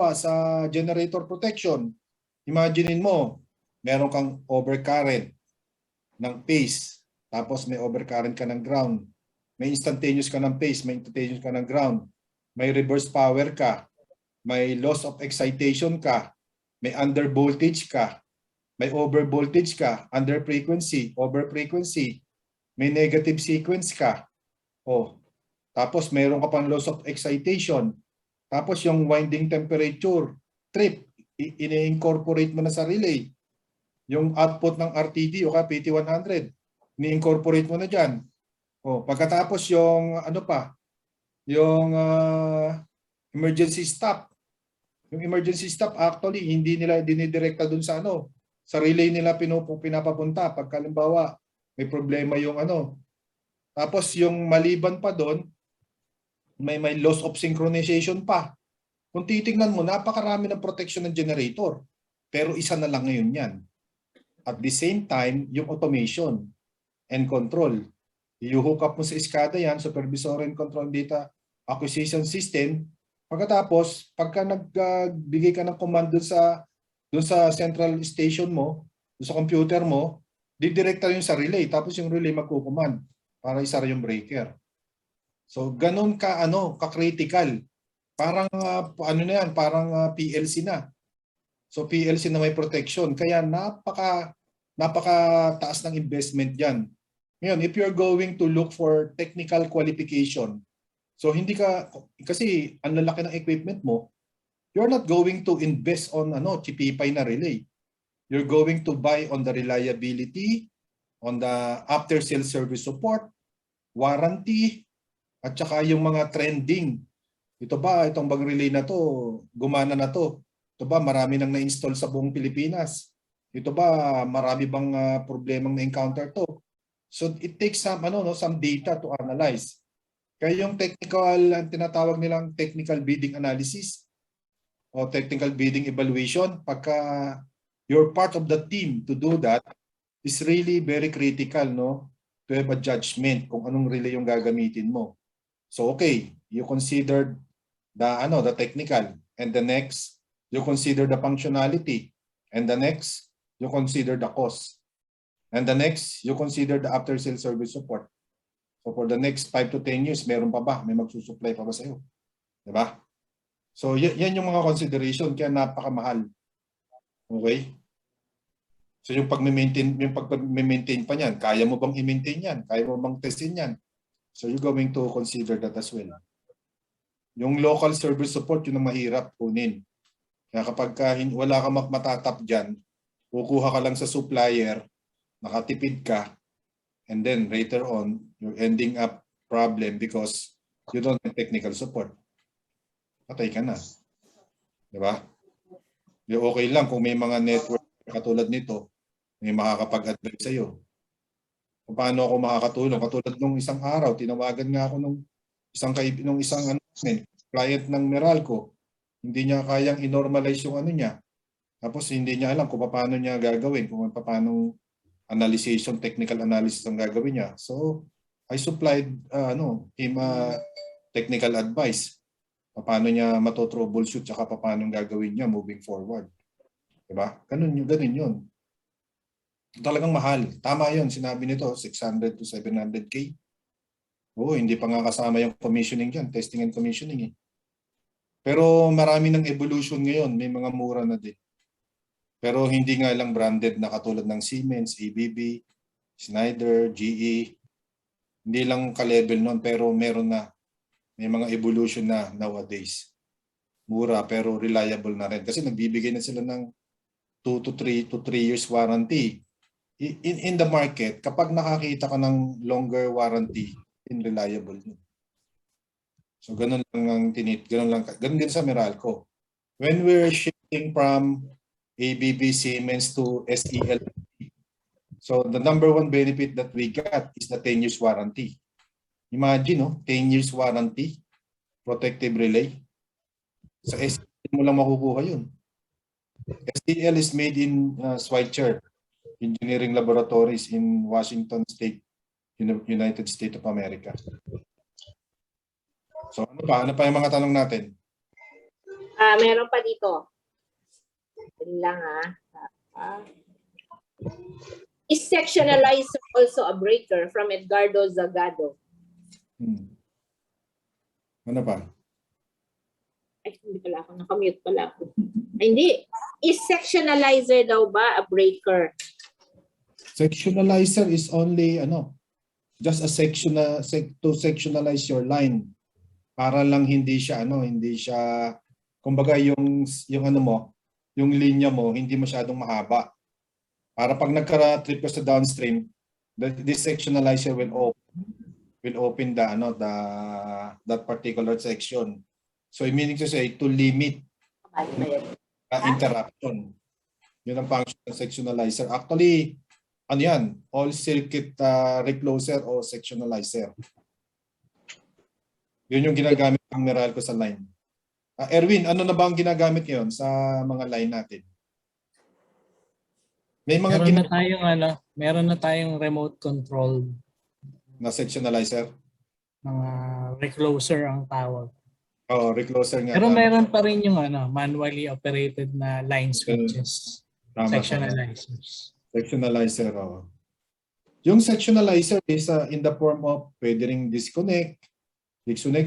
pa sa generator protection. Imaginein mo, meron kang overcurrent ng phase, tapos may overcurrent ka ng ground. May instantaneous ka ng phase, may instantaneous ka ng ground. May reverse power ka, may loss of excitation ka, may under voltage ka, may over voltage ka, under frequency, over frequency, may negative sequence ka. Oh, tapos meron ka pang loss of excitation. Tapos yung winding temperature, trip, ini-incorporate mo na sa relay. Yung output ng RTD o PT100, ini-incorporate mo na dyan. Oh, pagkatapos yung ano pa, yung emergency stop. Yung emergency stop actually hindi nila dinidirekta dun sa ano, sa relay nila pinapapunta pag halimbawa may problema yung ano. Tapos yung maliban pa doon, may loss of synchronization pa. Kung titingnan mo, napakarami ng protection ng generator. Pero isa na lang ngayon yan. At the same time, yung automation and control. I-hook up mo sa SCADA yan, Supervisory and Control Data Acquisition System. Pagkatapos, pagka nagbigay ka ng command dun sa central station mo, dun sa computer mo, didirekta yun sa relay. Tapos yung relay magkukuman para isara yung breaker. So ganun ka-critical. Parang ano na yan, parang PLC na. So PLC na may protection. Kaya napaka taas ng investment diyan. Ngayon, if you're going to look for technical qualification, so hindi ka kasi ang lalaki ng equipment mo, you're not going to invest on chipipay na relay. You're going to buy on the reliability, on the after sales service support, warranty, at saka yung mga trending. Ito ba, itong bang relay na to, gumana na to? Ito ba, marami nang na-install sa buong Pilipinas? Ito ba, marami bang problemang na-encounter to? So it takes some data to analyze. Kaya yung technical, ang tinatawag nilang technical bidding analysis o technical bidding evaluation, pagka you're part of the team to do that, is really very critical, no? To have a judgment kung anong relay yung gagamitin mo. So okay, you considered the technical, and the next you consider the functionality, and the next you consider the cost, and the next you consider the after sales service support. So for the next 5 to 10 years, meron pa ba? May magsusupply pa ba sa iyo? 'Di ba? So yan yung mga consideration, kaya napakamahal. Okay? So yung pag-maintain pa niyan, kaya mo bang i-maintain yan? Kaya mo bang testin yan? So you're going to consider that as well. Yung local service support, yun ang mahirap kunin. Kaya kapag wala ka matatap dyan, kukuha ka lang sa supplier, nakatipid ka, and then later on, you're ending up problem because you don't have technical support. Patay ka na. Diba? Okay lang kung may mga network katulad nito, may makakapag-advise sa'yo. Paano ako makakatulong? Katulad nung isang araw, tinawagan nga ako nung isang client ng Meralco. Hindi niya kayang i-normalize yung niya. Tapos hindi niya alam kung paano niya gagawin, kung paano technical analysis ang gagawin niya. So, I supplied him technical advice. Paano niya matotroubleshoot tsaka paano gagawin niya moving forward. Diba? Ganun yun. Talagang mahal. Tama yun, sinabi nito, 600 to 700K. Oo, hindi pa nga kasama yung commissioning dyan, testing and commissioning. Pero marami ng evolution ngayon, may mga mura na din. Pero hindi nga lang branded na katulad ng Siemens, ABB, Schneider, GE. Hindi lang ka-level nun, pero meron na. May mga evolution na nowadays. Mura pero reliable na rin. Kasi nagbibigay na sila ng 2 to 3 years warranty. In the market, kapag nakakita ka ng longer warranty, reliable yun. So ganun lang ang ganun din sa Meralco. When we're shifting from ABB Siemens to SEL, so the number one benefit that we got is the 10 years warranty. Imagine, 10 years warranty, protective relay. Sa SEL mo lang makukuha yun. SEL is made in Schweitzer Engineering Laboratories in Washington State, United States of America. So ano pa yung mga tanong natin? Meron pa dito. Dali lang Is sectionalizer also a breaker from Edgardo Zagado? Ano pa? Ay, hindi pala ako. Nakamute pala ako. Ay, hindi. Is sectionalizer daw ba a breaker? Sectionalizer is only just a to sectionalize your line para lang hindi siya kumbaga yung yung linya mo hindi masyadong mahaba. Para pag nagka-trip ka sa downstream, this sectionalizer will open that particular section. So meaning to say to limit interruption. Yun ang function ng sectionalizer. Actually, all circuit recloser o sectionalizer. Yun yung ginagamit ng Meralco sa line. Erwin, ano na ba ang ginagamit ngayon sa mga line natin? Meron na tayong remote control na sectionalizer. Mga recloser ang tawag. Oh, recloser nga. Pero meron pa rin yung manually operated na line switches. Sectionalizers. Sectionalizer, Yung sectionalizer is in the form of pwede ring disconnect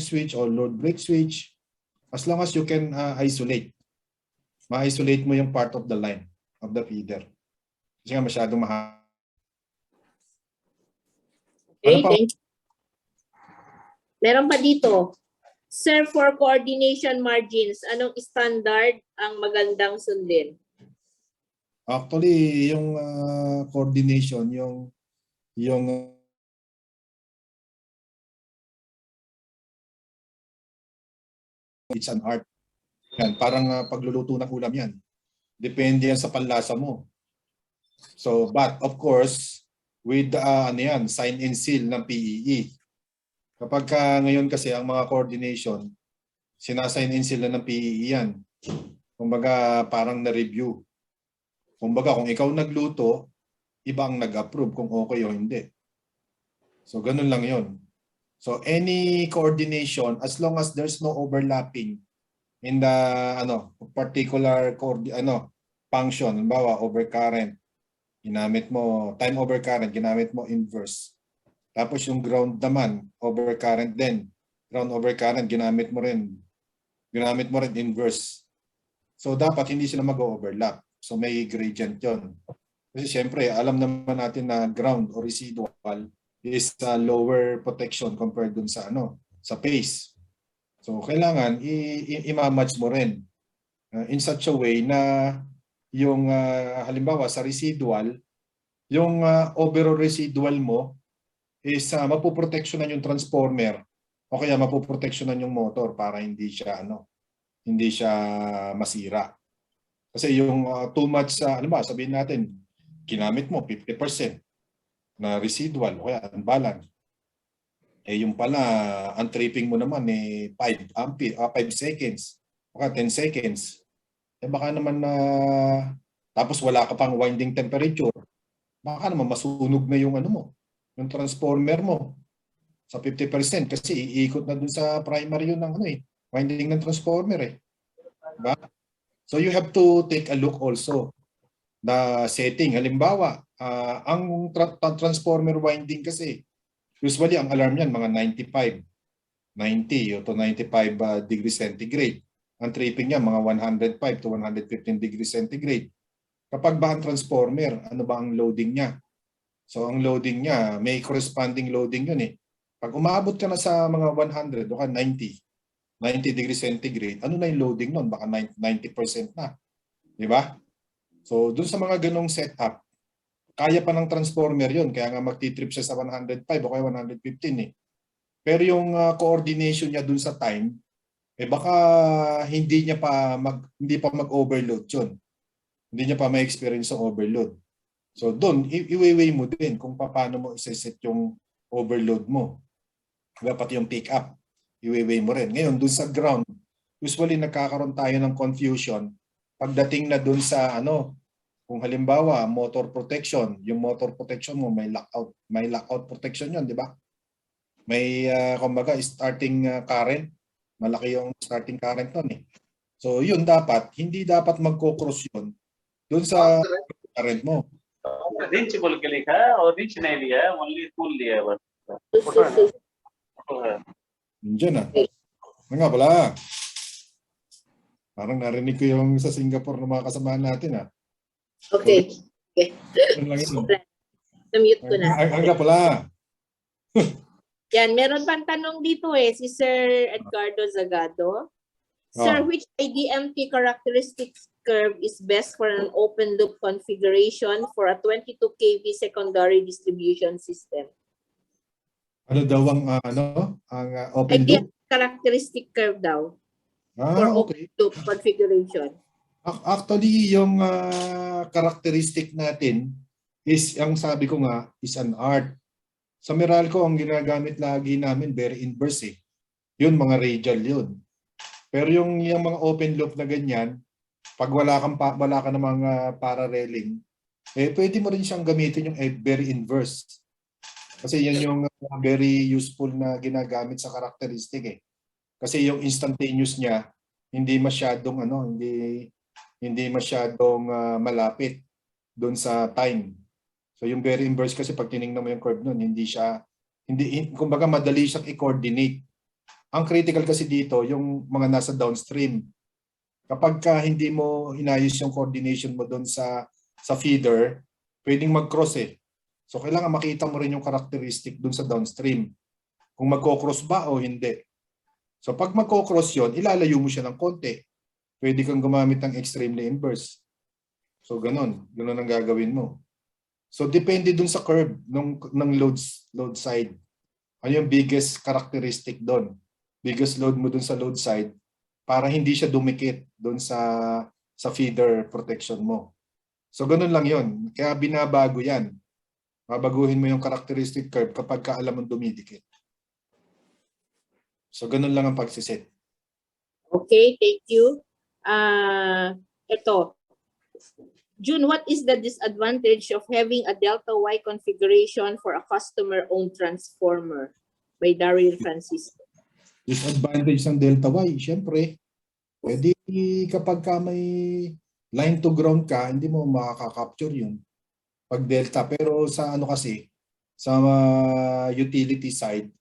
switch or load break switch, as long as you can isolate. Ma-isolate mo yung part of the line of the feeder. Kasi nga masyadong mahal. Okay, thank you. Meron pa dito. Sir, for coordination margins, anong standard ang magandang sundin? Actually, yung coordination, yung it's an art. Yan, parang pagluluto ng ulam yan. Depende yan sa panlasa mo. So, but of course, with sign and seal ng PEE. Kapag ngayon kasi ang mga coordination, sinasign and seal na ng PEE yan. Kumbaga parang na-review. Kumbaga kung ikaw nagluto, iba ang nag-approve kung okay o hindi. So ganun lang yon. So any coordination, as long as there's no overlapping in the particular function, halimbawa overcurrent, ginamit mo time overcurrent, ginamit mo inverse. Tapos yung ground naman, overcurrent din. Ground overcurrent, ginamit mo rin inverse. So dapat hindi sila mag-overlap. So may gradient yon. Kasi siyempre, alam naman natin na ground or residual is lower protection compared dun sa sa phase. So kailangan i-match mo rin in such a way na yung halimbawa sa residual, yung overall residual mo is mapoproteksyonan yung transformer o kaya mapoproteksyonan yung motor para hindi siya masira. Kasi yung too much sabihin natin ginamit mo 50% na residual o kaya unbalance. Yung pala ang tripping mo naman 5 seconds o kaya 10 seconds. Baka naman tapos wala ka pang winding temperature. Baka naman masunog na yung yung transformer mo sa 50% kasi iikot na dun sa primary yun ng winding ng transformer Diba? So you have to take a look also the setting. Halimbawa, ang transformer winding kasi usually ang alarm niyan mga 90 to 95 degrees centigrade. Ang tripping niya mga 105 to 115 degrees centigrade. Kapag ba ang transformer, ano ba ang loading niya? So ang loading niya, may corresponding loading yun Pag umabot ka na sa mga 100 o 90 degrees centigrade, ano na yung loading nun? Baka 90% na. Di ba? So dun sa mga ganong setup, kaya pa ng transformer yun. Kaya nga magtitrip siya sa 105 o kaya 115 Pero yung coordination niya dun sa time, baka hindi pa mag-overload yun. Hindi niya pa ma-experience yung overload. So doon, i-weigh mo din kung paano mo i-set yung overload mo. Dapat yung pick up, i-weigh mo rin. Ngayon, doon sa ground, usually nagkakaroon tayo ng confusion pagdating na doon sa kung halimbawa motor protection, yung motor protection mo may lockout protection yun, di ba? May kumbaga starting current, malaki yung starting current nun So yun dapat, hindi dapat magko-cross yun doon sa current mo. Range बोल के लिखा है और रिच नहीं लिया है, only tool लिया है बस। Diyan ah. Ano nga pala? Parang narinig ko yung sa Singapore ng mga kasamahan natin ah. Okay. Ano lang yun? Na-mute ko na. Ang nga pala. Yan, meron pang tanong dito si Sir Edgardo Zagado. Sir, which IDMP characteristics curve is best for an open loop configuration for a 22 kV secondary distribution system? Ano daw ang open loop? IDMP characteristic curve daw for open Okay. loop configuration. Actually, yung characteristic natin is, ang sabi ko nga, is an art. Sa Meralco, ang ginagamit lagi namin, very inverse eh. Yun, mga radial yun. Pero yung mga open loop na ganyan, pag wala ka ng mga paralleling, pwede mo rin siyang gamitin yung very inverse. Kasi yan yung very useful na ginagamit sa characteristic eh. Kasi yung instantaneous niya, hindi masyadong hindi masyadong malapit doon sa time. So yung very inverse kasi pag tiningnan mo yung curve nun, kumbaga madali siyang i-coordinate. Ang critical kasi dito, yung mga nasa downstream. Kapag hindi mo inayos yung coordination mo doon sa feeder, pwedeng mag-cross eh. So kailangan makita mo rin yung characteristic doon sa downstream. Kung magko-cross ba o hindi. So pag magko-cross yun, ilalayo mo siya ng konti. Pwede kang gumamit ng extremely inverse. So ganun ang gagawin mo. So depende doon sa curve ng load side. Ano yung biggest characteristic doon? Biggest load mo dun sa load side para hindi siya dumikit dun sa feeder protection mo. So ganun lang yon. Kaya binabago yan. Babaguhin mo yung characteristic curve kapag alam mong dumidikit. So ganun lang ang pagsiset. Okay, thank you. Ito. June, what is the disadvantage of having a delta Y configuration for a customer-owned transformer? By Daryl Francisco. Disadvantage ng delta Y, syempre, pwede kapag may line to ground ka, hindi mo makaka-capture yun pag delta. Pero sa kasi, sa utility side,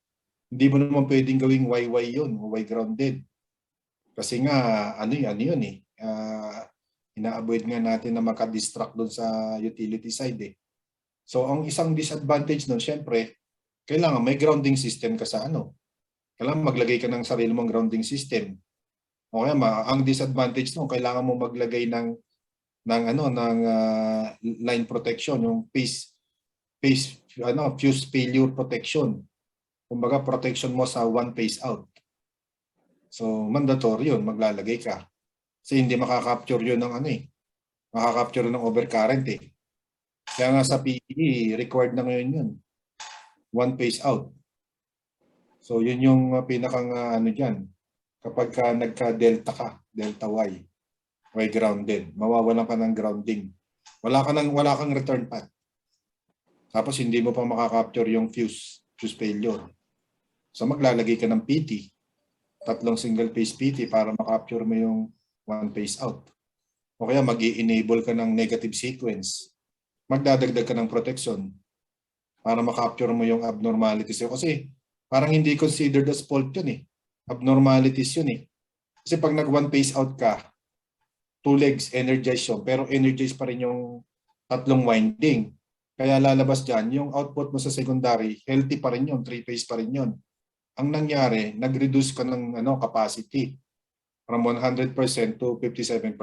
hindi mo naman pwedeng gawing YY yun, Y grounded. Kasi nga, yun eh. Ina-avoid nga natin na makadistract doon sa utility side eh. So ang isang disadvantage nun, syempre, kailangan may grounding system ka sa kailangan maglagay ka ng sarili mong grounding system. O kaya ang disadvantage nun, kailangan mo maglagay ng line protection, yung fuse failure protection. Kumbaga protection mo sa one phase out. So mandatory yun, maglalagay ka. Kasi hindi makaka-capture yun ng makaka-capture ng overcurrent eh. Kaya nga sa PE, required na ngayon yun. One phase out. So yun yung pinakang dyan. Kapag nagka-delta ka, delta Y, Y grounded, mawawalan ka ng grounding. Wala kang return path. Tapos hindi mo pa makaka-capture yung fuse failure. So maglalagay ka ng PT, 3 single phase PT para makapture mo yung one phase out. O kaya mag-i-enable ka ng negative sequence. Magdadagdag ka ng protection para makapture mo yung abnormalities. Kasi parang hindi considered as fault yun eh. Abnormalities yun eh. Kasi pag nag one phase out ka, 2 legs energized yun, pero energized pa rin yung 3 winding. Kaya lalabas dyan, yung output mo sa secondary, healthy pa rin yun, 3 phase pa rin yun. Ang nangyari, nag-reduce ka ng capacity from 100% to 57%.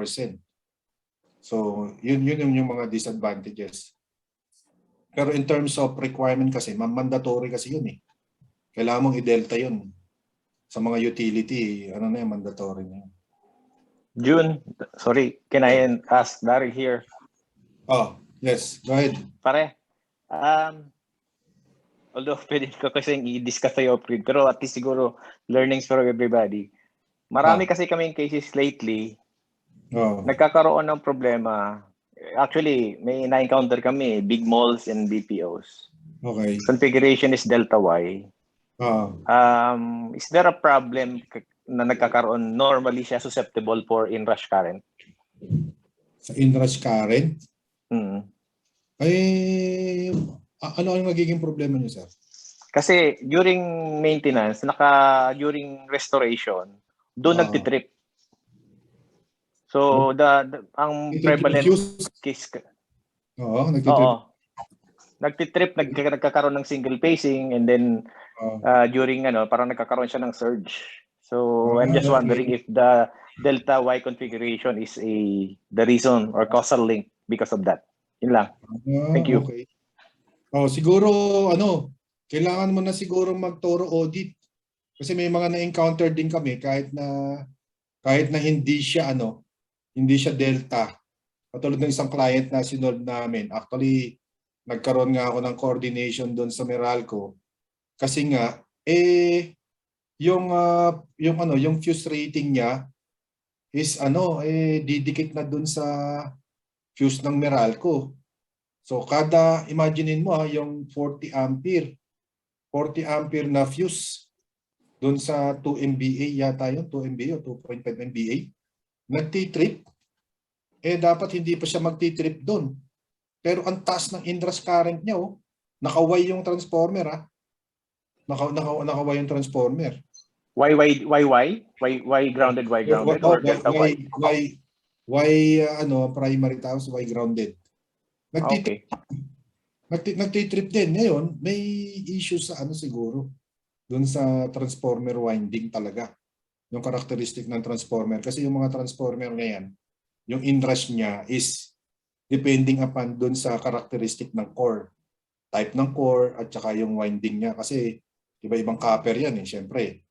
So, yun yung mga disadvantages. Pero in terms of requirement kasi, mandatory kasi yun eh. Kailangan mong i-delta yun. Sa mga utility, mandatory na yun. June, sorry, can I ask Daryl here? Oh, yes, go ahead. Pare, although pwede ko kasi i-discuss tayo off-grid, pero at least siguro learnings for everybody. Marami kasi kaming cases lately, nagkakaroon ng problema. Actually, may na-encounter kami, big malls and BPOs. Okay. Configuration is delta Y. Is there a problem na nagkakaroon, normally siya susceptible for inrush current. Sa inrush current, Mm. ano ang nagiging problema niyo, sir? Kasi during maintenance, during restoration, doon nagtitrip. So ang prevalent case, Oo, nagtitrip. oo, nagtitrip, nagkakaroon ng single phasing, and then during parang nagkakaroon siya ng surge. So I'm just wondering if the delta Y configuration is the reason or causal link because of that. Yun lang. Thank you. Okay. Siguro kailangan mo na siguro mag-thorough audit kasi may mga na-encounter din kami kahit na hindi siya delta. Katulad ng isang client na sinolve namin. Actually, nagkaroon nga ako ng coordination doon sa Meralco kasi nga yung fuse rating niya is didikit na doon sa fuse ng Meralco. So imaginein mo yung 40 ampere na fuse doon sa 2 MVA yata yun, 2 MVA o 2.5 MVA. Nagtitrip. Dapat hindi pa siya magtitrip doon. Pero ang taas ng inrush current niya, nakaway yung transformer, nakaway yung transformer. Why grounded? Or delta Y primary tapos Y grounded. Nagtitrip din. Ngayon, may issue sa siguro doon sa transformer winding talaga. Yung characteristic ng transformer. Kasi yung mga transformer na yan, yung inrush niya is depending upon doon sa characteristic ng core. Type ng core at saka yung winding niya. Kasi iba-ibang copper yan Siyempre,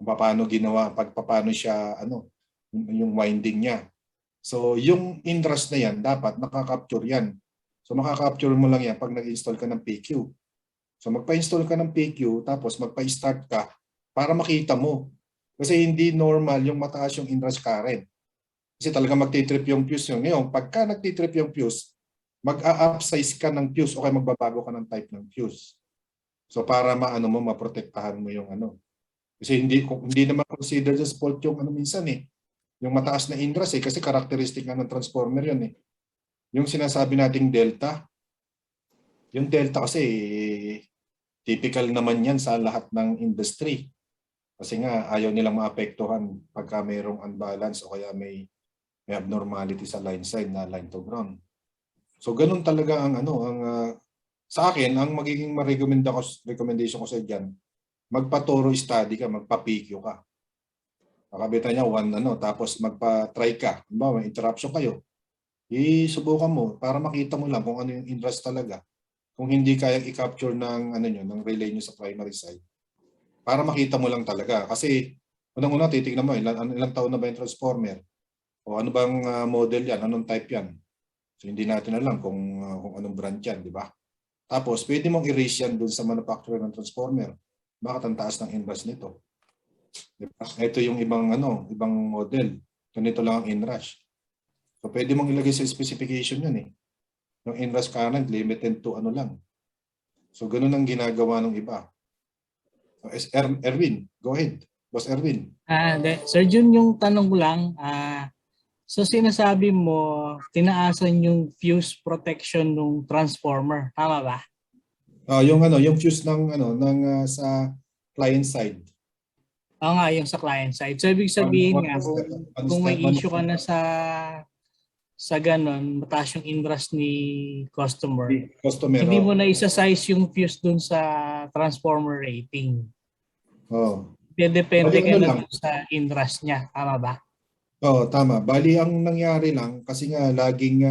kung paano ginawa, paano siya, yung winding niya. So, yung inrush na yan, dapat nakaka-capture yan. So, makaka-capture mo lang yan pag nag-install ka ng PQ. So, magpa-install ka ng PQ, tapos magpa-start ka para makita mo. Kasi hindi normal yung mataas yung inrush current. Kasi talaga magtitrip yung fuse yun. Ngayon, pagka nagtitrip yung fuse, mag-a-upsize ka ng fuse o kaya magbabago ka ng type ng fuse. So, para maprotektahan mo yung Kasi hindi naman considered as fault yung minsan yung mataas na inrush kasi characteristic nga ng transformer yun Yung sinasabi nating delta, yung delta kasi typical naman yan sa lahat ng industry. Kasi nga ayaw nilang maapektuhan pagka mayroong unbalance o kaya may abnormality sa line side na line to ground. So ganun talaga ang sa akin ang magiging recommendation ko sa diyan, magpa-thorough study ka, magpa-PQ ka. Nakabitan niya tapos magpa-try ka. Halimbawa, may interruption kayo. Isubukan mo para makita mo lang kung ano yung inrush talaga. Kung hindi kayang i-capture ng ng relay niyo sa primary side. Para makita mo lang talaga kasi unang-una titingnan mo ilang taon na ba yung transformer o ano bang model yan, anong type yan. So hindi natin alam kung anong brand yan, di ba? Tapos pwede mong i-raise yan dun sa manufacturer ng transformer. Bakit ang taas ng inrush nito? Diba? Ito yung ibang model. Ganito lang ang inrush. So pwede mong ilagay sa specification yun Yung inrush current limited to lang. So ganun ang ginagawa ng iba. So, Erwin, go ahead. Boss Erwin. Sir Jun, yung tanong ko lang, so sinasabi mo, tinaasan yung fuse protection ng transformer. Tama ba? Yung fuse ng sa client side. Oo nga, yung sa client side. So ibig sabihin nga, kung may issue ka na sa ganon, mataas yung inrush ni customer, hindi mo na isa-size yung fuse dun sa transformer rating. Depende ka na sa inrush niya. Tama ba? Tama. Bali, ang nangyari lang, kasi nga laging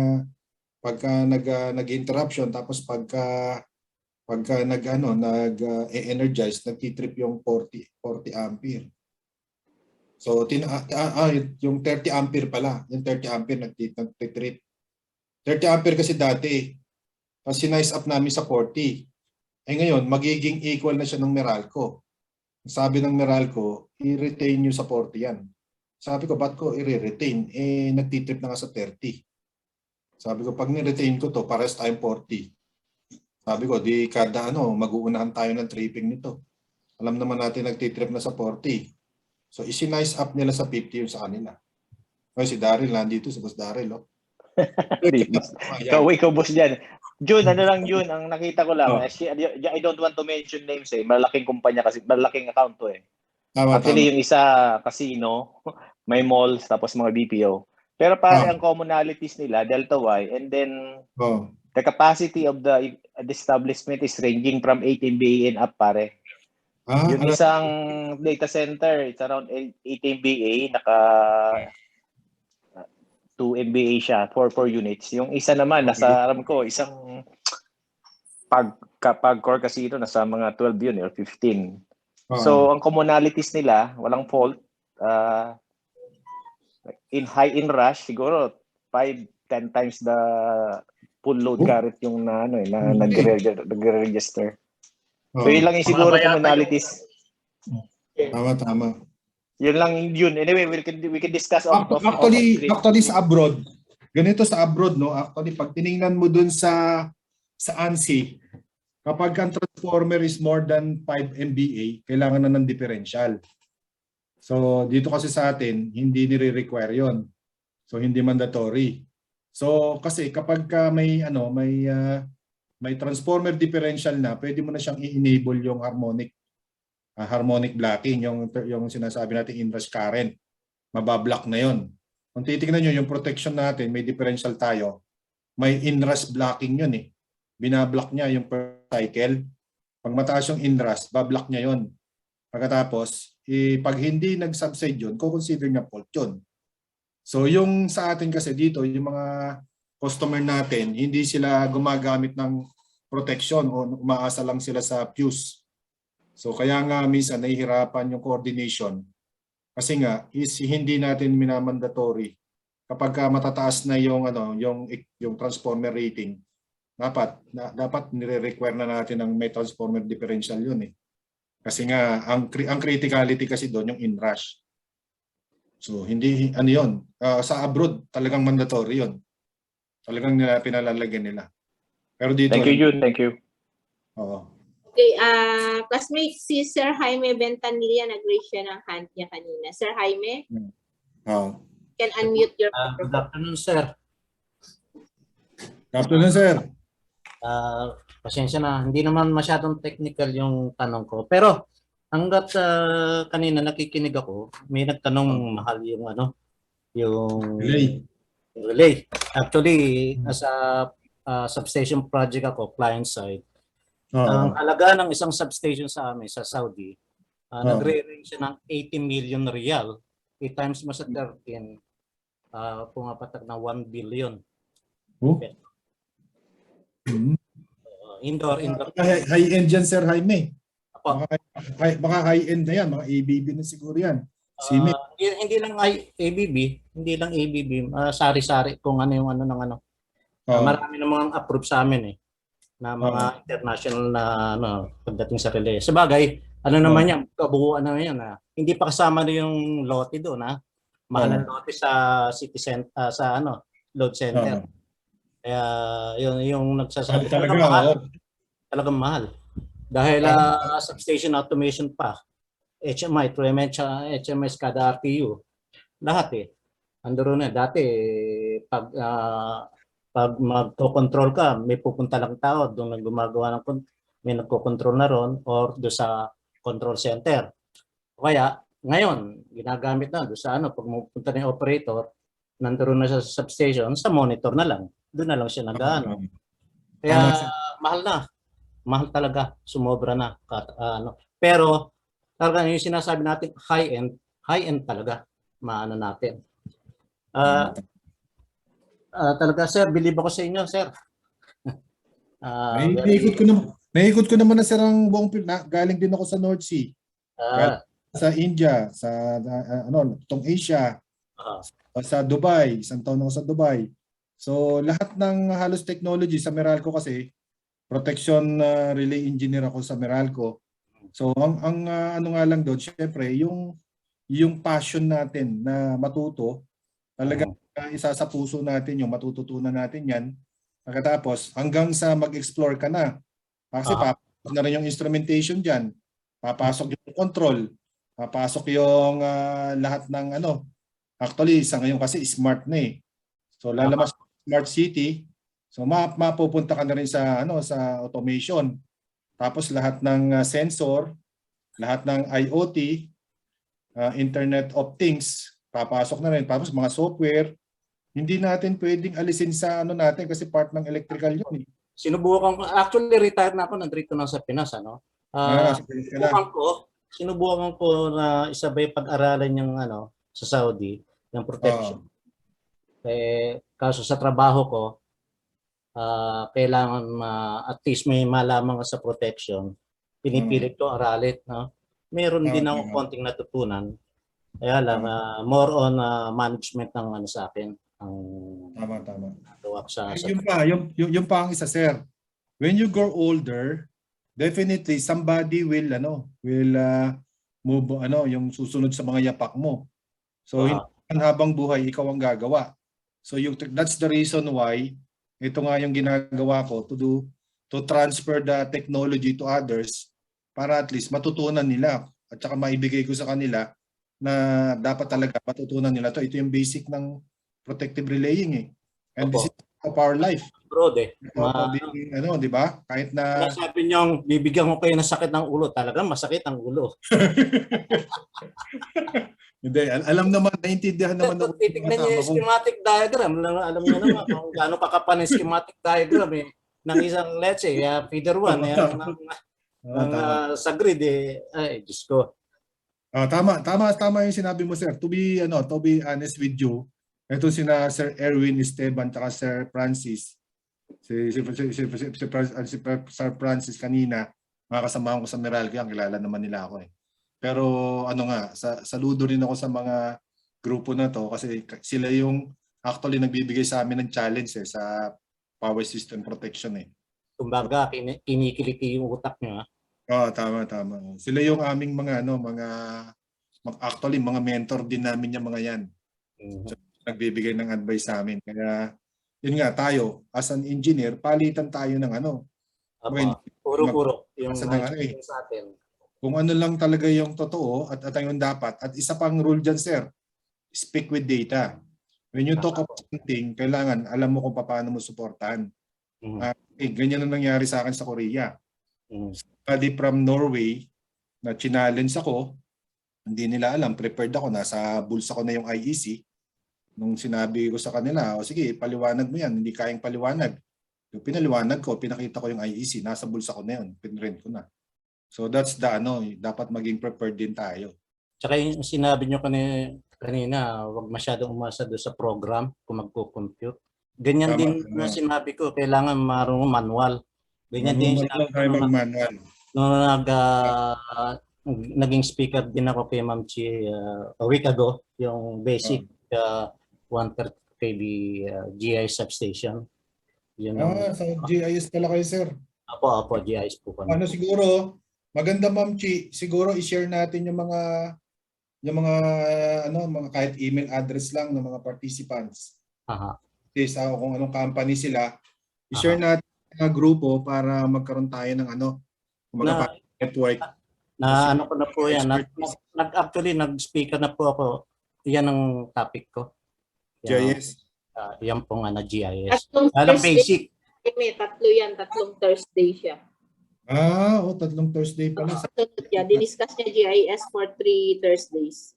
pagka nag-interruption, tapos pagka nag-energize, nagtitrip yung 40 ampere. So, yung 30 ampere pala. Yung 30 ampere nagtitrip. 30 ampere kasi dati, sinise up namin sa 40. Ngayon, magiging equal na siya ng Meralco. Sabi ng Meralco, i-retain nyo sa 40 yan. Sabi ko, ba't ko i-retain? Nagtitrip na nga sa 30. Sabi ko, pag ni-retain ko to, pares tayong 40. Sabi ko, di kada mag-uunahan tayo ng tripping nito. Alam naman natin nagtitrip na sa 40. So isi-nice up nila sa 50 yung sa kanila. O si Daryl nandito, si Boss Daryl. Oh. Ikaw boss dyan. June, ano lang yun, ang nakita ko lang, I don't want to mention names malaking kumpanya kasi, malaking account to Actually, yung isa, casino, may malls, tapos mga BPO. Pero ang commonalities nila, Delta Y, and then the capacity of the establishment is ranging from 18 BA and up, pare. Yung isang data center, it's around 18 BA, naka 2 MBA siya, 4 units. Yung isa naman, nasa, alam ko, isang pag-core casino, nasa mga 12 yun, or 15. So, ang commonalities nila, walang fault. In rush, siguro, 5-10 times the full load current yung nag-register. So, yun lang yung siguro commonalities. Tama. Yun lang yun. Anyway, we can discuss actually sa abroad. Ganito sa abroad, no? Actually, pag tiningnan mo dun sa ANSI, kapag ang transformer is more than 5 MVA, kailangan na ng differential. So, dito kasi sa atin, hindi nire-require yon. So, hindi mandatory. So, kasi kapag may transformer differential na, pwede mo na siyang i-enable yung harmonic blocking, yung sinasabi natin inrush current, mabablock na yon. Kung titingnan nyo, yung protection natin, may differential tayo, may inrush blocking yun Binablock niya yung per cycle. Pag mataas yung inrush, bablock niya yon. Pagkatapos, pag hindi nag-subside yun, consider niya fault yun. So yung sa atin kasi dito, yung mga customer natin, hindi sila gumagamit ng protection o umaasa lang sila sa fuse. So kaya nga minsan nahihirapan yung coordination kasi nga hindi natin minamandatory kapag matataas na yung transformer rating, dapat nire-require na natin ng may transformer differential yun Kasi nga ang criticality kasi doon yung inrush. So hindi yun. Sa abroad talagang mandatory yun. Talagang pinalalagyan nila. Pero dito Thank you, Jun. Thank you. Oo. Okay, classmate, si Sir Jaime Ventanilla nag-raise siya ng hand niya kanina. Sir Jaime? Can unmute your Good afternoon, sir. Good afternoon, sir. Pasensya na, hindi naman masyadong technical yung tanong ko. Pero hanggat kanina nakikinig ako, may nagtanong mahal yung yung relay. Actually, as a substation project ako, client side, ang halaga ng isang substation sa amin sa Saudi, nagre-range siya ng 80 million riyal. 8 times mo sa 13, pumapatak na 1 billion. Indoor. High-end yan, Sir Jaime. Baka high-end na yan. Mga ABB na siguro yan. Hindi lang ABB, sari-sari kung ano yung marami namang approve sa amin na mga international na pagdating sa relay. Sabagay, naman yan, kabuuan na yan hindi pa kasama na yung lote doon mahal ang lote sa city center, sa load center. Kaya yun yung nagsasabi talagang mahal. Dahil substation automation pa, HMI, HMS kada RTU, lahat andun na. Dati pag magko-control ka, may pupunta lang tao doon na gumagawa may nagko-control na ron or doon sa control center. Kaya ngayon, ginagamit na doon sa pag pupunta na yung operator, nandoon na sa substation, sa monitor na lang. Doon na lang siya Kaya mahal talaga, sumobra na. Pero talaga yung sinasabi natin high-end talaga, natin. Talaga sir, believe ako sa inyo, sir. Naikot ko naman na sir ang buong galing din ako sa North Sea. Sa India, sa itong Asia, sa Dubai, isang taon ako sa Dubai. So lahat ng halos technology sa Meralco kasi protection relay engineer ako sa Meralco. So ang nga lang doon, syempre yung passion natin na matuto, talaga isa sa puso natin yung matututunan natin yan. Pagkatapos hanggang sa mag-explore ka na. Kasi papasok na rin yung instrumentation diyan. Papasok yung control. Papasok yung lahat ng ano. Actually, sa ngayon kasi smart na eh. So lalabas smart city. So mapupunta ka na rin sa ano sa automation. Tapos lahat ng sensor, lahat ng IoT, Internet of Things, papasok na rin. Tapos mga software, hindi natin pwedeng alisin sa ano natin kasi part ng electrical yun eh. Sinubukan ko, actually retired na ako, nandito na sa Pinas, ano. Sinubukan ko na isabay pag-aralan yung ano sa Saudi, yung protection. Kaso sa trabaho ko, kailangan at least may malaman ka sa protection. Pinipilit ko aralin, no. Meron din ako konting natutunan. Kaya lang more on management ng ano sa akin. Tama. Sa Yung pa ang isa, sir. When you grow older, definitely somebody will move yung susunod sa mga yapak mo. So habang buhay ikaw ang gagawa. So that's the reason why ito nga yung ginagawa ko to transfer the technology to others para at least matutunan nila at saka maibigay ko sa kanila na dapat talaga matutunan nila to. Ito yung basic ng protective relaying eh. And this is of our life. Broad eh. Di ba? Kahit na sabi niyo bibigyan ko kayo ng sakit ng ulo, talagang masakit ang ulo. Hindi, alam naman, naiintindihan naman ako. Titignan niyo yung schematic diagram. Alam niyo naman kung gaano kakapal yung schematic diagram eh ng isang let's say feeder 1 sa grid eh. Ay, Diyos ko. Tama yung sinabi mo, sir. To be honest with you, ito sina Sir Erwin Esteban at Sir Francis. Sir Francis kanina, mga kasamahan ko sa Meralco, ang kilala naman nila ako eh. Pero saludo rin ako sa mga grupo na to kasi sila yung actually nagbibigay sa amin ng challenge sa power system protection eh. Kumbaga, kinikiliti yung utak nyo. Tama. Sila yung aming actually mga mentor din namin yung mga yan. So, nagbibigay ng advice sa amin. Kaya yun nga tayo as an engineer, palitan tayo ng puro yung sa atin. Kung ano lang talaga yung totoo at yung dapat. At isa pang rule dyan, sir, speak with data. When you talk about something, kailangan alam mo kung paano mo suportahan. Ganyan ang nangyari sa akin sa Korea. Somebody from Norway na challenge ako, hindi nila alam, prepared ako, nasa bulsa ko na yung IEC. Nung sinabi ko sa kanila, sige, paliwanag mo yan, hindi kayang paliwanag. Yung pinaliwanag ko, pinakita ko yung IEC, nasa bulsa ko na yun, pinrint ko na. So that's dapat maging prepared din tayo. Tsaka yung sinabi nyo kanina, huwag masyadong umasa doon sa program kung magko-compute. Ganyan din na sinabi ko, kailangan marunong manual. Ganyan din sinabi ko manual. Nung naging speaker din ako kay Ma'am Chi a week ago, yung basic 130 kV GIS substation. Sa GIS pala kayo, sir. Apo, GIS po kami. Siguro, maganda Ma'am Chi, siguro i-share natin yung mga kahit email address lang ng mga participants. Kung anong company sila, i-share natin sa grupo para magkaroon tayo ng network. Ko na po yan. Actually, nag-speaker na po ako. Yan ang topic ko. GIS? Yan pong GIS. Alam basic. Tatlong Thursday siya. 3 Thursday pala. Diniscuss niya GIS for 3 Thursdays.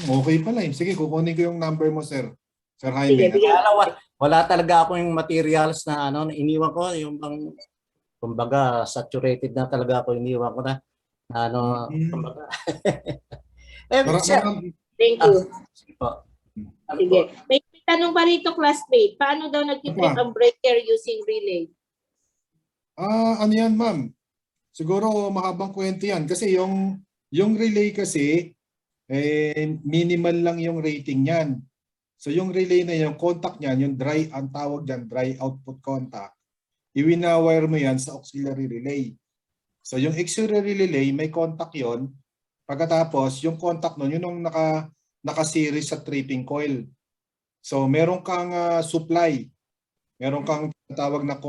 Okay pala eh. Sige, kukunin ko yung number mo, sir. Sir Jaime. Wala talaga ako yung materials na iniwan ko. Yung kumbaga, saturated na talaga ako, iniwan ko na. Kumbaga. Thank you. Sige po. Sige. May tanong pa rito, classmate. Paano daw nag-trip ang breaker using relay? Ano yan, ma'am? Siguro mahabang kwento yan. Kasi yung relay kasi, minimal lang yung rating yan. So yung relay na yung contact niyan, yung ang tawag dyan, dry output contact, iwinawire mo yan sa auxiliary relay. So yung auxiliary relay, may contact yon. Pagkatapos, yung contact nun, yun yung naka-series sa tripping coil. So meron kang supply. Meron kang tawag na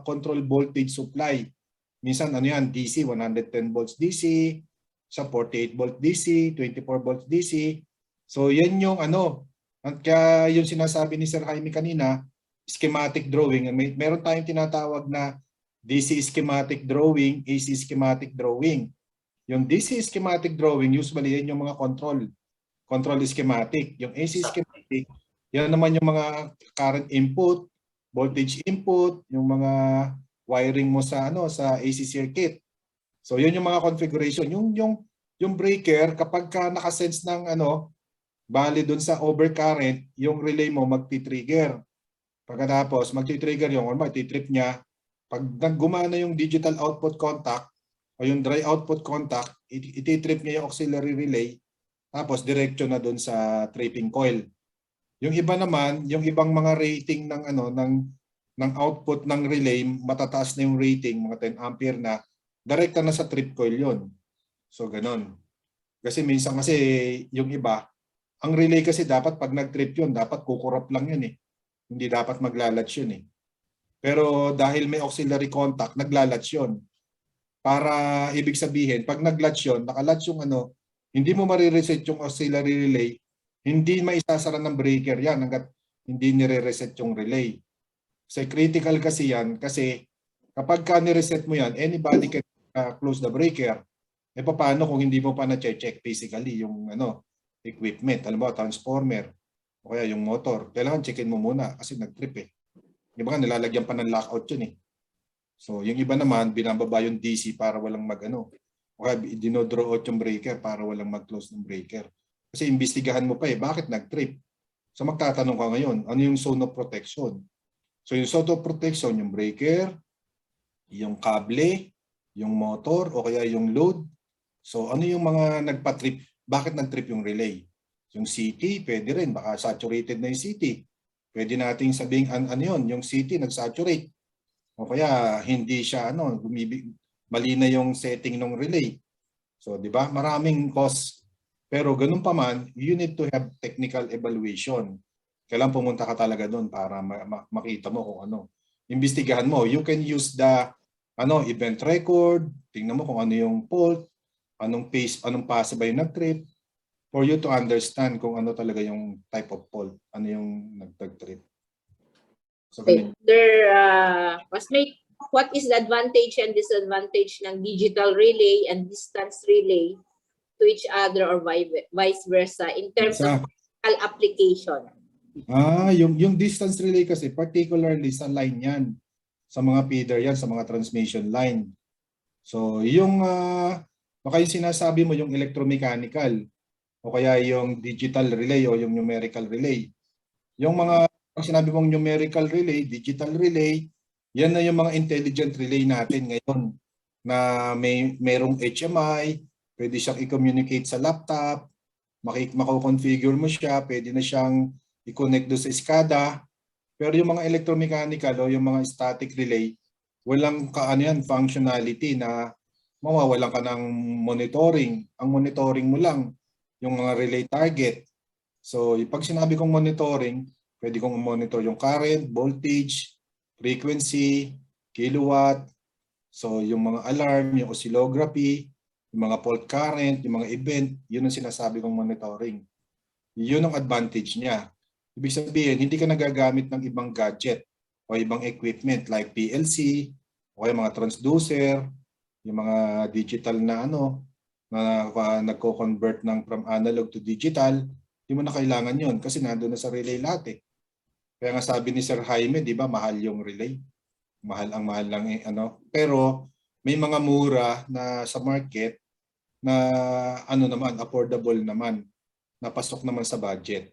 control voltage supply. Minsan DC, 110 volts DC, sa 48 volt DC, 24 volt DC. So yan yung ano, at kaya yung sinasabi ni Sir Jaime kanina, schematic drawing. Meron tayong tinatawag na DC schematic drawing, AC schematic drawing. Yung DC schematic drawing, usually yan yung mga control schematic. Yung AC schematic, yan naman yung mga current input, voltage input, yung mga wiring mo sa ano sa AC circuit. So yun yung mga configuration. Yung breaker kapag ka nakasense ng ano bali doon sa overcurrent, yung relay mo magti-trigger. Pagkatapos magti-trigger yung magti-trip niya. Pag gumana yung digital output contact o yung dry output contact, iti-trip niya yung auxiliary relay. Tapos diretso na doon sa tripping coil. Yung iba naman, yung ibang mga rating ng ano ng output ng relay, matataas na yung rating, mga 10 ampere na, direkta na sa trip coil yon. So ganon. Kasi minsan kasi yung iba, ang relay kasi dapat pag nag-trip yun, dapat kukurap lang yun eh. Hindi dapat maglalatch yun eh. Pero dahil may auxiliary contact, naglalatch yun. Para ibig sabihin, pag naglatch yun, nakalatch yung ano, hindi mo marireset yung auxiliary relay, hindi maisasara ng breaker yan hanggat hindi nire-reset yung relay. Kasi critical kasi yan, kasi kapag ka nireset mo yan, anybody can close the breaker. E paano kung hindi mo pa na-check physically yung ano, equipment, alam mo, transformer, o kaya yung motor. Kailangan checkin mo muna kasi nag-trip eh. Di ba nga, nilalagyan pa ng lockout yun eh. So yung iba naman, binababa yung DC para walang mag-ano. O kaya dinodraw out yung breaker para walang mag-close ng breaker. Kasi imbestigahan mo pa eh, bakit nag-trip? So magtatanong ka ngayon, ano yung zone of protection? So yung zone of protection, yung breaker, yung kable, yung motor, o kaya yung load. So ano yung mga nagpa-trip? Bakit nag-trip yung relay? Yung CT, pwede rin. Baka saturated na yung CT. Pwede nating sabihin, ano yun? Yung CT nag-saturate. O kaya hindi siya, mali na yung setting ng relay. So, di ba? Maraming cause. Pero ganun pa man, you need to have technical evaluation. Kailangan pumunta ka talaga doon para makita mo kung ano. Imbestigahan mo. You can use the event record. Tingnan mo kung ano yung fault. Anong phase, anong fase ba yung nag-trip, for you to understand kung ano talaga yung type of fault, ano yung nag-trip. So, okay. Classmate, what is the advantage and disadvantage ng digital relay and distance relay to each other or vice versa in terms of practical application? Yung distance relay kasi, particularly sa line yan, sa mga feeder yan, sa mga transmission line. So, yung baka yung sinasabi mo yung electromechanical o kaya yung digital relay o yung numerical relay. Yung mga pag sinabi mong numerical relay, digital relay, yan na yung mga intelligent relay natin ngayon na merong HMI, pwede siyang i-communicate sa laptop, mako-configure mo siya, pwede na siyang i-connect doon sa SCADA. Pero yung mga electromechanical o yung mga static relay, walang functionality na mawawalan ka ng monitoring. Ang monitoring mo lang, yung mga relay target. So, pag sinabi kong monitoring, pwede kong monitor yung current, voltage, frequency, kilowatt. So, yung mga alarm, yung oscillography, yung mga fault current, yung mga event, yun ang sinasabi kong monitoring. Yun ang advantage niya. Ibig sabihin, hindi ka nagagamit ng ibang gadget o ibang equipment like PLC o yung mga transducer, yung mga digital na na nagko-convert from analog to digital, hindi mo na kailangan yun kasi nandoon na sa relay lahat eh. Kaya nga sabi ni Sir Jaime, di ba, mahal yung relay. Mahal lang Pero may mga mura na sa market na naman, affordable naman, napasok naman sa budget.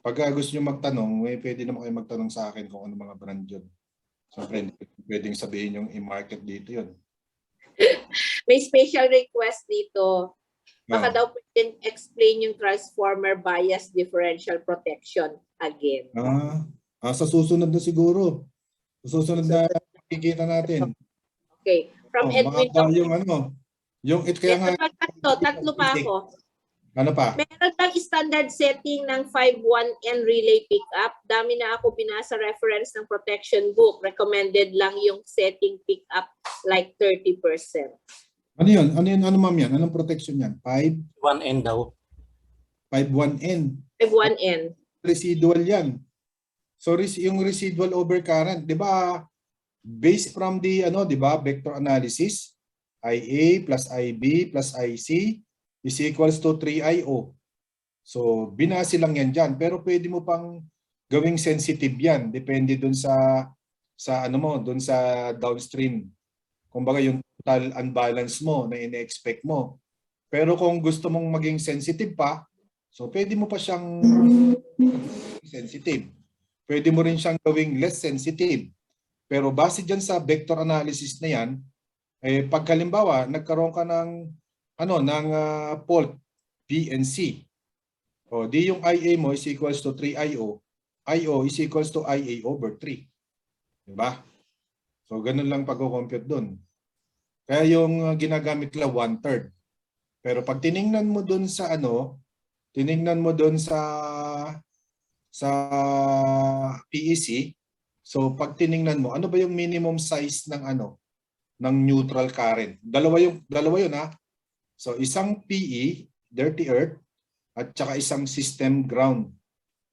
Pag gusto nyo magtanong, pwede naman kayo magtanong sa akin kung ano mga brand yun. So, pwedeng sabihin yung i-market dito yun. May special request dito. Baka daw pwedeng explain yung transformer bias differential protection again. Sa susunod na siguro. Sa susunod na makikita natin. Okay. From Edwin. Yung kaya nga tatlo pa ako. Ano pa? Meron bang standard setting ng 5.1N relay pickup? Dami na ako binasa reference ng protection book. Recommended lang yung setting pickup like 30%. Ano yun? Ano yun? Ano ma'am yan? Anong protection yan? 1N daw. 5.1N. 1N. Residual yan. So yung residual overcurrent, 'di ba? Based from the di ba, vector analysis, IA plus IB plus IC is equals to 3IO. So binase lang yan diyan, pero pwede mo pang gawing sensitive yan, depende dun sa dun sa downstream. Kumbaga yung total unbalance mo na ine-expect mo. Pero kung gusto mong maging sensitive pa, so pwede mo pa siyang sensitive. Pwede mo rin siyang gawing less sensitive. Pero base dyan sa vector analysis na yan, pag halimbawa nagkaroon ka ng fault B and C, o di yung IA mo is equals to 3IO, IO is equals to IA over 3. Diba? So ganun lang pag-compute dun. Kaya yung ginagamit lang 1/3. Pero pag tiningnan mo dun sa PEC, so pag tiningnan mo, ano ba yung minimum size ng ng neutral current? Dalawa yun ha. So isang PE, dirty earth, at saka isang system ground.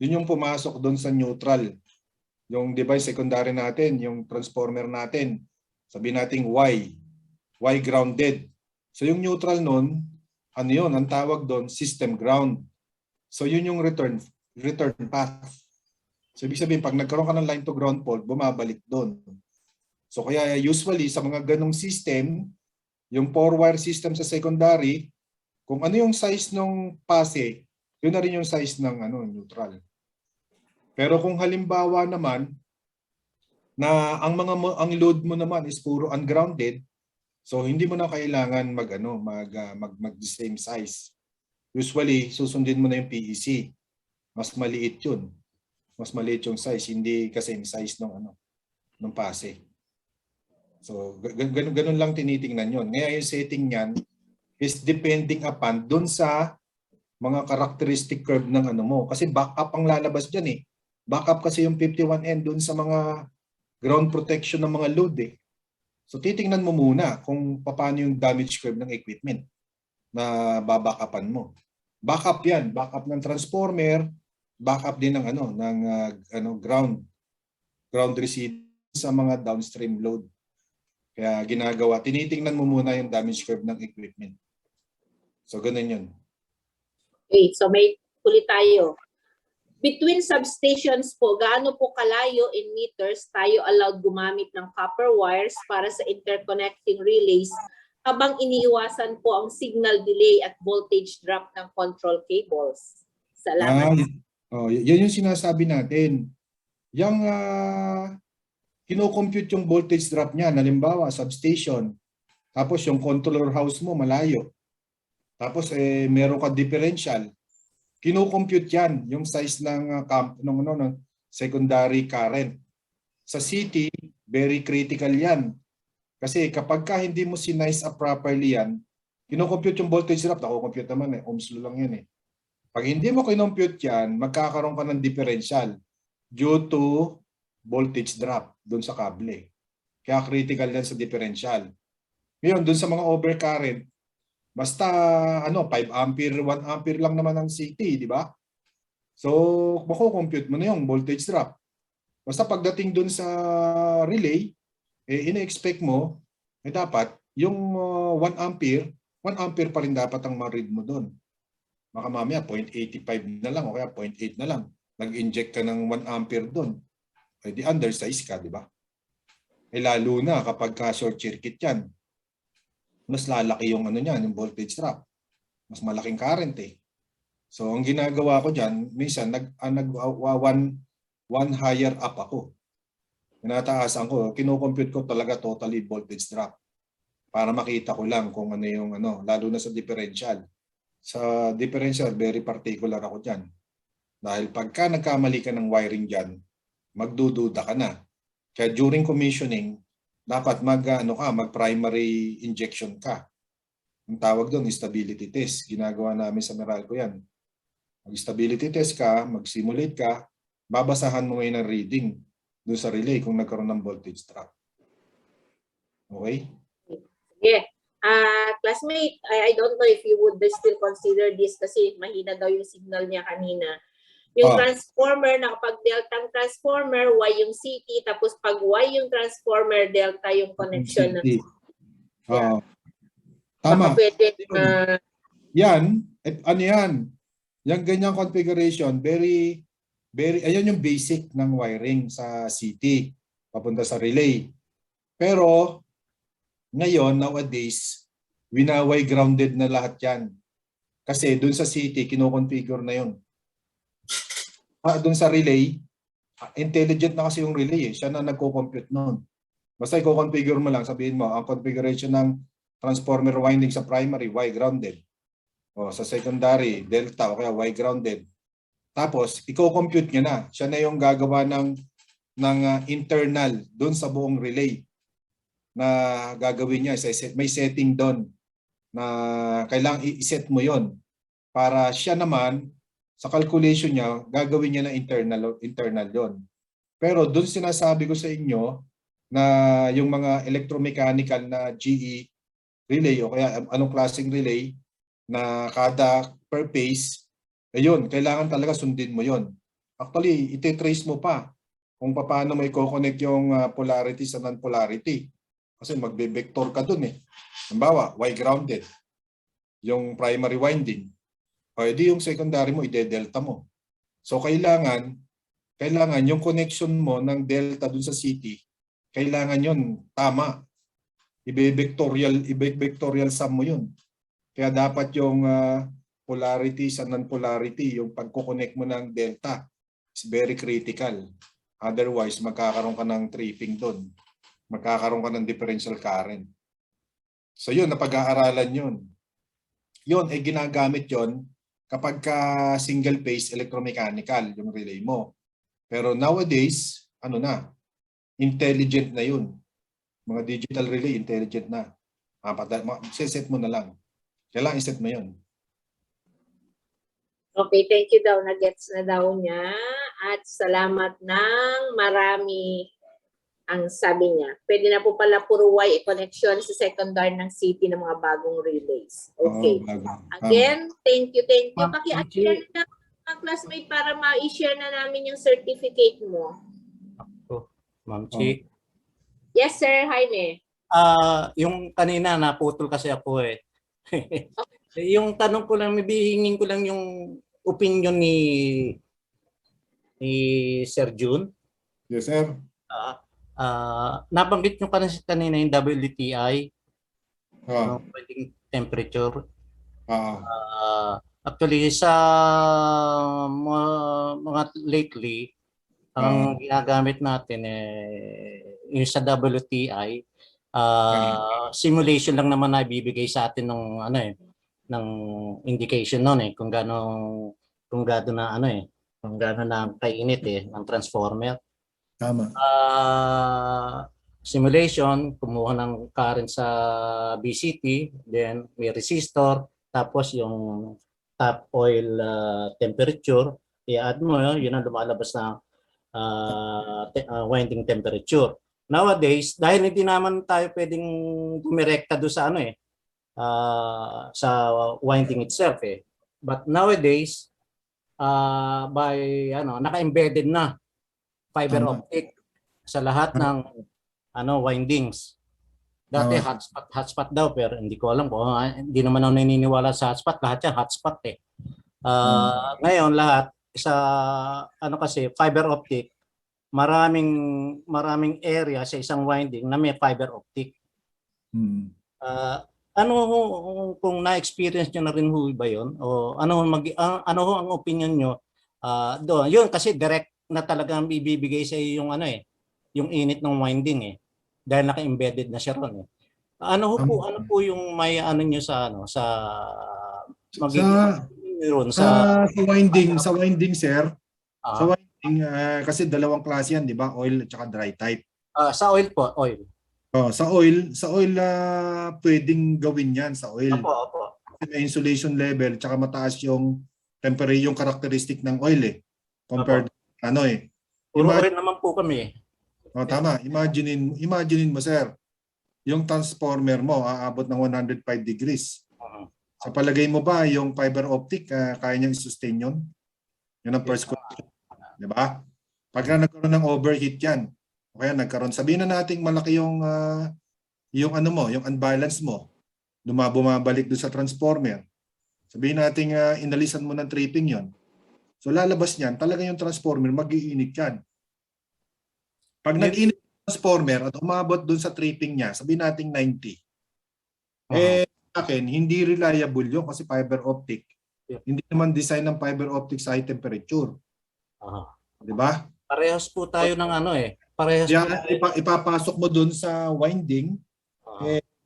Yun yung pumasok doon sa neutral. Yung device secondary natin, yung transformer natin, sabihin natin Y grounded. So yung neutral nun, yun, ang tawag doon, system ground. So yun yung return path. So ibig sabihin, pag nagkaroon ka ng line to ground fault, bumabalik doon. So kaya usually sa mga ganong system, yung 4-wire system sa secondary, kung ano yung size ng pase, yun na rin yung size ng neutral. Pero kung halimbawa naman na ang load mo naman is puro ungrounded, so hindi mo na kailangan mag same size. Usually susundin mo na yung PEC. Mas maliit 'yun. Mas maliit yung size, hindi kasi yung size ng pase. So ganun lang tinitingnan 'yon. Ngayon yung setting niyan is depending upon dun sa mga characteristic curve ng mo. Kasi backup ang lalabas diyan eh. Backup kasi yung 51N dun sa mga ground protection ng mga load eh. So titingnan mo muna kung paano yung damage curve ng equipment na babackupan mo. Backup 'yan, backup ng transformer, backup din ng ground receipt sa mga downstream load. Kaya tinitingnan mo muna yung damage curve ng equipment. So ganun 'yun. Okay, so may ulit tayo. Between substations po, gaano po kalayo in meters tayo allowed gumamit ng copper wires para sa interconnecting relays habang iniiwasan po ang signal delay at voltage drop ng control cables? Salamat. Yan yung sinasabi natin. Yung kino-compute yung voltage drop niya, halimbawa substation, tapos yung controller house mo malayo. Tapos meron ka differential. Kino-compute yan, yung size ng secondary current. Sa city, very critical yan. Kasi kapag hindi mo sinize up properly yan, kino-compute yung voltage drop, nako-compute naman ohms law lang yan Pag hindi mo kinompute yan, magkakaroon ka ng differential due to voltage drop doon sa kable. Kaya critical yan sa differential. Ngayon, doon sa mga overcurrent, basta 5 ampere, 1 ampere lang naman ang CT, di ba? So, mako-compute mo na yung voltage drop. Basta pagdating doon sa relay, ina-expect mo, dapat yung 1 ampere pa rin dapat ang ma-read mo doon. Baka mamaya 0.85 na lang o kaya 0.8 na lang. Nag-inject ka ng 1 ampere doon. Di undersize ka, di ba? Lalo na kapag short circuit yan. Mas lalaki yung yung voltage drop. Mas malaking current So ang ginagawa ko diyan, minsan one higher up ako. Tinataasan ko, kino-compute ko talaga totally voltage drop para makita ko lang kung ano yung lalo na sa differential. Sa differential, very particular ako diyan. Dahil pagka nagkamali ka ng wiring diyan, magdududa ka na. Kaya during commissioning, dapat mag-primary injection ka. Ang tawag doon, stability test. Ginagawa namin sa Meralco yan. Mag-stability test ka, mag-simulate ka, babasahan mo ngayon ng reading doon sa relay kung nagkaroon ng voltage drop. Okay? Sige. Classmate, I don't know if you would still consider this kasi mahina daw yung signal niya kanina. Yung transformer, na kapag delta ang transformer, Y yung CT, tapos pag Y yung transformer, delta yung connection. Tama. Baka pwede, yan, ano yan? Yung ganyang configuration, very, ayan yung basic ng wiring sa CT, papunta sa relay. Pero, ngayon, nowadays, winaway grounded na lahat yan. Kasi dun sa CT, kinoconfigure na yun. Dun sa relay, intelligent na kasi yung relay eh. Siya na nagko-compute nun. Basta i-configure mo lang, sabihin mo, ang configuration ng transformer winding sa primary, Y grounded. O sa secondary, delta o kaya Y grounded. Tapos, i-compute niya na. Siya na yung gagawa ng internal dun sa buong relay na gagawin niya. May setting doon na kailangang i-set mo yon para siya naman sa calculation niya gagawin niya na internal yon. Pero doon sinasabi ko sa inyo na yung mga electromechanical na GE relay o kaya anong klaseng relay na kada per phase, ayun, kailangan talaga sundin mo yon. Actually, ite-trace mo pa kung paano may i-connect yung polarity sa non-polarity. Kasi magbe-vector ka dun eh. Halimbawa, Y grounded. Yung primary winding. O edi yung secondary mo, ide-delta mo. So kailangan yung connection mo ng delta dun sa CT, kailangan yun tama. Ibe-vectorial sum mo yun. Kaya dapat yung polarity sa non-polarity, yung pagko-connect mo ng delta is very critical. Otherwise, magkakaroon ka ng tripping dun. Magkakaroon ka ng differential current. So yun, napag-aaralan yun. Yun, ginagamit yun kapag ka single phase electromechanical yung relay mo. Pero nowadays, ano na, intelligent na yun. Mga digital relay, intelligent na. Set mo na lang. Kailangan i-set mo yun. Okay, thank you daw. Nagets na daw niya. At salamat ng marami. Ang sabi niya, pwede na po pala puro Y connection sa secondary ng city ng mga bagong relays. Okay. Again, thank you. Paki-share na mga classmate para ma-share na namin yung certificate mo. Ma'am Chi. Yes, sir. Jaime. Yung kanina naputol kasi ako eh. Yung tanong ko lang, hingin ko lang yung opinion ni Sir June. Yes, sir. Nabanggit nyo kanina yung WTI, winding temperature. Actually, sa mga lately, ang ginagamit natin yung sa WTI, simulation lang naman na ibibigay sa atin ng ng indication noon kung gaano na kainit ng transformer. Tama. Simulation, kumuha ng current sa BCT, then may resistor, tapos yung top oil temperature, i-add mo yun ang lumalabas na winding temperature. Nowadays, dahil hindi naman tayo pwedeng dumirekta do sa sa winding itself But nowadays, naka-embedded na fiber optic sa lahat ng windings. Dati hotspot daw, pero hindi ko alam kung hindi naman ako naniniwala sa hotspot. Lahat yan hotspot Ngayon lahat sa kasi fiber optic, maraming area sa isang winding na may fiber optic. Kung na-experience nyo na rin ba yun? O ano ang opinion nyo doon? Yun kasi direct na talagang ibibigay sa iyo yung yung init ng winding dahil naka-embedded na siya ron Ano po yung may nyo sa winding sir. Sa winding kasi dalawang klase yan, di ba? Oil at saka dry type. Sa oil po, oil. Sa oil pwedeng gawin yan sa oil. Opo. Kasi may insulation level at saka mataas yung temperature, yung characteristic ng oil compared Puro oil naman po kami tama. Imaginein mo, sir. yung transformer mo aabot ng 105 degrees. Oo. Sa palagay mo ba yung fiber optic kaya niyang i-sustain yun? Yun ang first question. Di ba? Pagka nagkaroon ng overheat yan, o kaya nagkaroon, sabihin na natin malaki yung ano mo, yung unbalance mo, bumabalik doon sa transformer. Sabihin natin inalisan mo ng tripping yon. So lalabas niyan, talaga yung transformer, mag-iinit yan. Pag nag-init yung transformer at umabot doon sa tripping niya, sabihin natin 90. Sa akin, hindi reliable yun kasi fiber optic. Hindi naman design ng fiber optic sa high temperature. Di ba? Parehas po tayo ng ano eh. Parehas Kaya po ipapasok mo doon sa winding,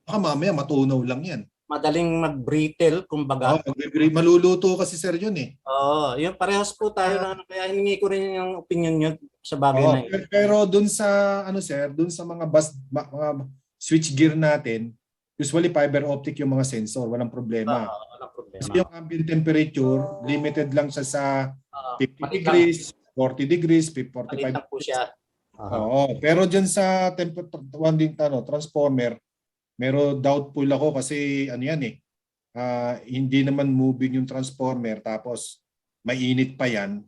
baka mamaya matunaw lang yan. madaling mag-brittle, kumbaga. Maluluto kasi sir yun eh. Oo, yun parehas po tayo na kaya hiningi ko rin yung opinion nyo sa bagay na yun. Pero doon sa ano sir, doon sa mga mga switch gear natin, usually fiber optic yung mga sensor, walang problema. Walang problema. Kasi yung ambient temperature, limited lang siya sa 50 maliit degrees, 40 degrees, 45 Maliit lang po siya. Oo, pero diyan sa transformer, doubtful ako kasi ano yan eh. Hindi naman moving yung transformer tapos mainit pa yan.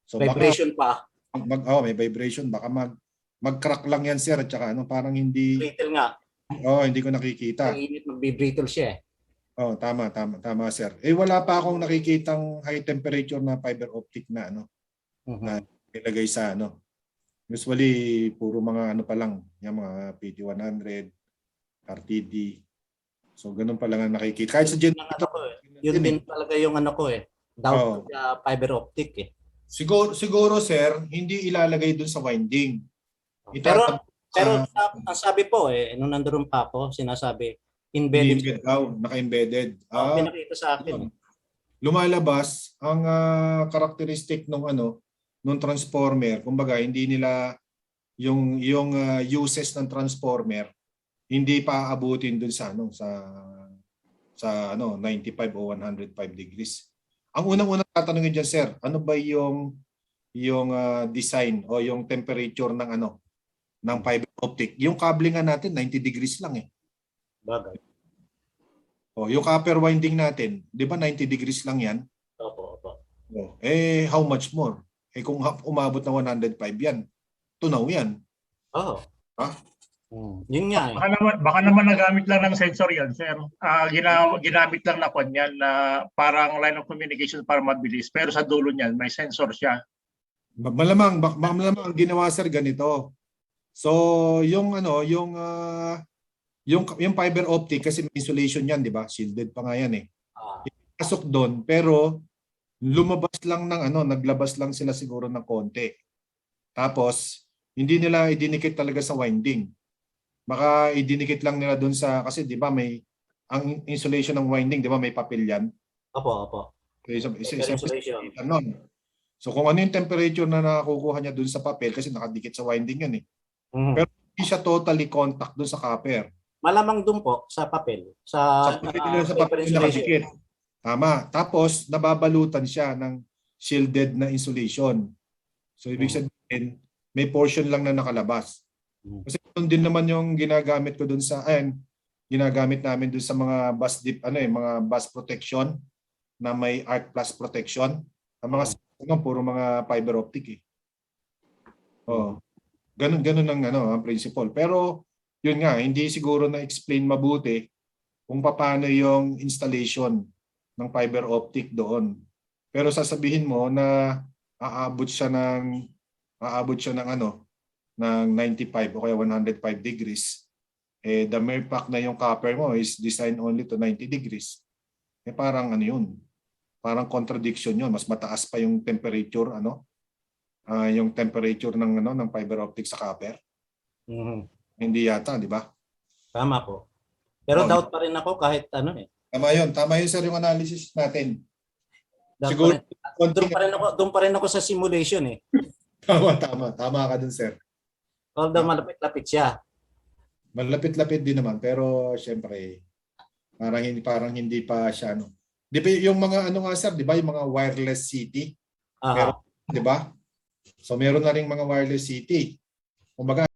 So Vibration pa. may vibration baka mag-crack lang yan sir at saka ano parang hindi Brittle nga. hindi ko nakikita. Mainit, mag-brittle siya eh. Tama sir. Wala pa akong nakikitang high temperature na fiber optic na ano. Na ilagay sa ano. Usually puro mga ano pa lang, yung mga PT100, RTD. So ganun pa lang ang nakikita. Kahit sa generator, yun din talaga yung ano ko eh. Doubt sa fiber optic eh. Siguro sir, hindi ilalagay dun sa winding. Pero ang sabi po eh, nung nandoon pa ako, sinasabi, embedded. Naka-embedded. Pinakita sa akin. Lumalabas ang characteristic nung transformer. Kumbaga, hindi nila yung uses ng transformer hindi pa aabutin dun sa 95 o 105 degrees. Ang unang-unang tatanungin diyan sir, ano ba yung design o yung temperature ng fiber optic? Yung cable nga natin 90 degrees lang eh. Bagay. Yung copper winding natin, 'di ba 90 degrees lang 'yan? Opo. How much more? Kung umabot ng 105 yan, tunaw yan. Yun nga eh. Baka naman nagamit lang ng sensor yan, sir. Ginamit lang na yan na parang line of communication para mabilis. Pero sa dulo niyan, may sensor siya. Malamang ang ginawa sir ganito. So yung fiber optic kasi may insulation yan, di ba? Shielded pa nga yan eh. Pasok doon pero lumabas lang naglabas lang sila siguro ng konti. Tapos hindi nila idinikit talaga sa winding. Baka idinikit lang nila doon sa kasi 'di ba ang insulation ng winding 'di ba may papel yan? Opo. Okay, so kung ano yung temperature na nakukuha niya doon sa papel kasi nakadikit sa winding yan eh. Pero hindi siya totally contact doon sa copper. Malamang doon po sa papel. Sa papel nakadikit. Tama. Tapos nababalutan siya ng shielded na insulation. So ibig sabihin may portion lang na nakalabas. Kasi doon din naman yung ginagamit ko doon ginagamit namin doon sa mga mga bus protection na may arc plus protection. Ang mga puro mga fiber optic eh. Ganun ang principle. Pero yun nga, hindi siguro na explain mabuti kung paano yung installation ng fiber optic doon. Pero sasabihin mo na aabot siya ng ng 95 o kaya 105 degrees. The mere fact na yung copper mo is designed only to 90 degrees. Parang yun. Parang contradiction yun. Mas mataas pa yung temperature yung temperature ng fiber optic sa copper. Hindi yata, di ba? Tama po. Pero doubt pa rin ako kahit eh. Tama yun sir yung analysis natin. Siguro doon pa rin ako sa simulation eh. Tama ka dun sir. Although malapit-lapit siya. Malapit-lapit din naman pero syempre parang hindi pa siya Di ba yung mga nga sir, di ba yung mga wireless CT? Pero di ba? So meron na ring mga wireless CT. Kumbaga